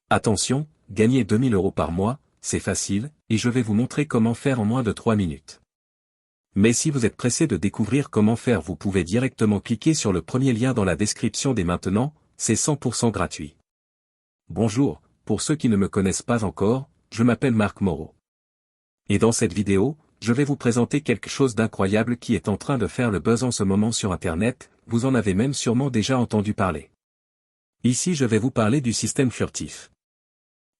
Attention, gagner 2000 € par mois, c'est facile, et je vais vous montrer comment faire en moins de 3 minutes. Mais si vous êtes pressé de découvrir comment faire, vous pouvez directement cliquer sur le premier lien dans la description dès maintenant, c'est 100% gratuit. Bonjour, pour ceux qui ne me connaissent pas encore, je m'appelle Marc Moreau. Et dans cette vidéo, je vais vous présenter quelque chose d'incroyable qui est en train de faire le buzz en ce moment sur Internet, vous en avez même sûrement déjà entendu parler. Ici je vais vous parler du système furtif.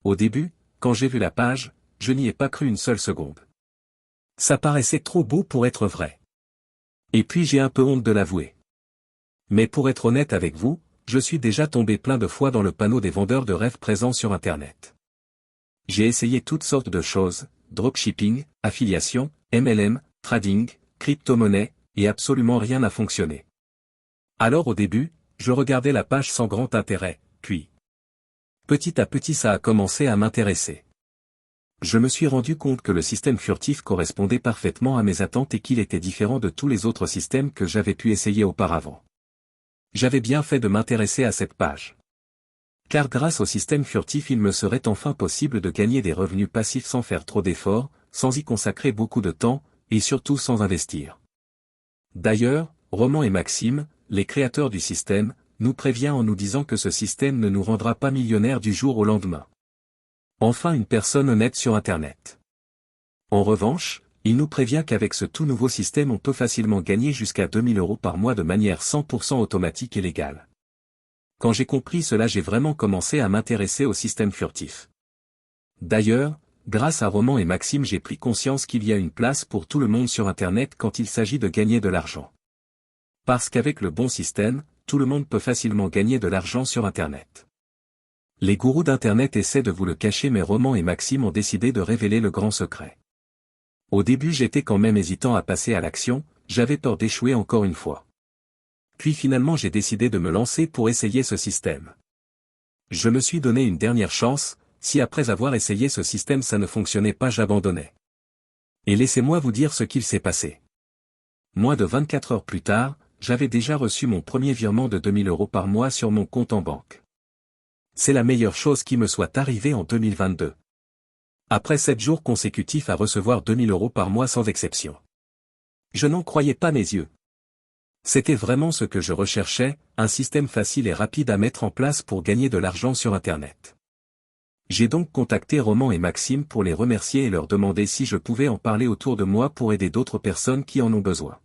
Au début, quand j'ai vu la page, je n'y ai pas cru une seule seconde. Ça paraissait trop beau pour être vrai. Et puis j'ai un peu honte de l'avouer. Mais pour être honnête avec vous, je suis déjà tombé plein de fois dans le panneau des vendeurs de rêves présents sur Internet. J'ai essayé toutes sortes de choses, dropshipping, affiliation, MLM, trading, crypto-monnaie, et absolument rien n'a fonctionné. Alors au début, je regardais la page sans grand intérêt, puis petit à petit ça a commencé à m'intéresser. Je me suis rendu compte que le système furtif correspondait parfaitement à mes attentes et qu'il était différent de tous les autres systèmes que j'avais pu essayer auparavant. J'avais bien fait de m'intéresser à cette page. Car grâce au système furtif il me serait enfin possible de gagner des revenus passifs sans faire trop d'efforts, sans y consacrer beaucoup de temps, et surtout sans investir. D'ailleurs, Roman et Maxime, les créateurs du système, nous prévient en nous disant que ce système ne nous rendra pas millionnaires du jour au lendemain. Enfin une personne honnête sur Internet. En revanche, il nous prévient qu'avec ce tout nouveau système on peut facilement gagner jusqu'à 2000 € par mois de manière 100% automatique et légale. Quand j'ai compris cela j'ai vraiment commencé à m'intéresser au système furtif. D'ailleurs, grâce à Roman et Maxime j'ai pris conscience qu'il y a une place pour tout le monde sur Internet quand il s'agit de gagner de l'argent. Parce qu'avec le bon système, tout le monde peut facilement gagner de l'argent sur Internet. Les gourous d'Internet essaient de vous le cacher mais Roman et Maxime ont décidé de révéler le grand secret. Au début j'étais quand même hésitant à passer à l'action, j'avais peur d'échouer encore une fois. Puis finalement j'ai décidé de me lancer pour essayer ce système. Je me suis donné une dernière chance, si après avoir essayé ce système ça ne fonctionnait pas j'abandonnais. Et laissez-moi vous dire ce qu'il s'est passé. Moins de 24 heures plus tard, j'avais déjà reçu mon premier virement de 2000 € par mois sur mon compte en banque. C'est la meilleure chose qui me soit arrivée en 2022. Après 7 jours consécutifs à recevoir 2000 € par mois sans exception. Je n'en croyais pas mes yeux. C'était vraiment ce que je recherchais, un système facile et rapide à mettre en place pour gagner de l'argent sur Internet. J'ai donc contacté Roman et Maxime pour les remercier et leur demander si je pouvais en parler autour de moi pour aider d'autres personnes qui en ont besoin.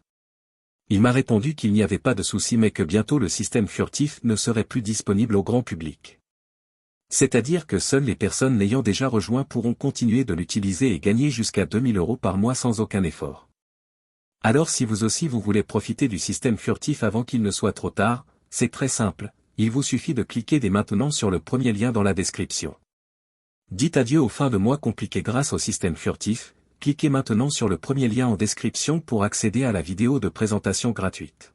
Il m'a répondu qu'il n'y avait pas de souci mais que bientôt le système furtif ne serait plus disponible au grand public. C'est-à-dire que seules les personnes l'ayant déjà rejoint pourront continuer de l'utiliser et gagner jusqu'à 2000 € par mois sans aucun effort. Alors si vous aussi vous voulez profiter du système furtif avant qu'il ne soit trop tard, c'est très simple, il vous suffit de cliquer dès maintenant sur le premier lien dans la description. Dites adieu aux fins de mois compliquées grâce au système furtif, cliquez maintenant sur le premier lien en description pour accéder à la vidéo de présentation gratuite.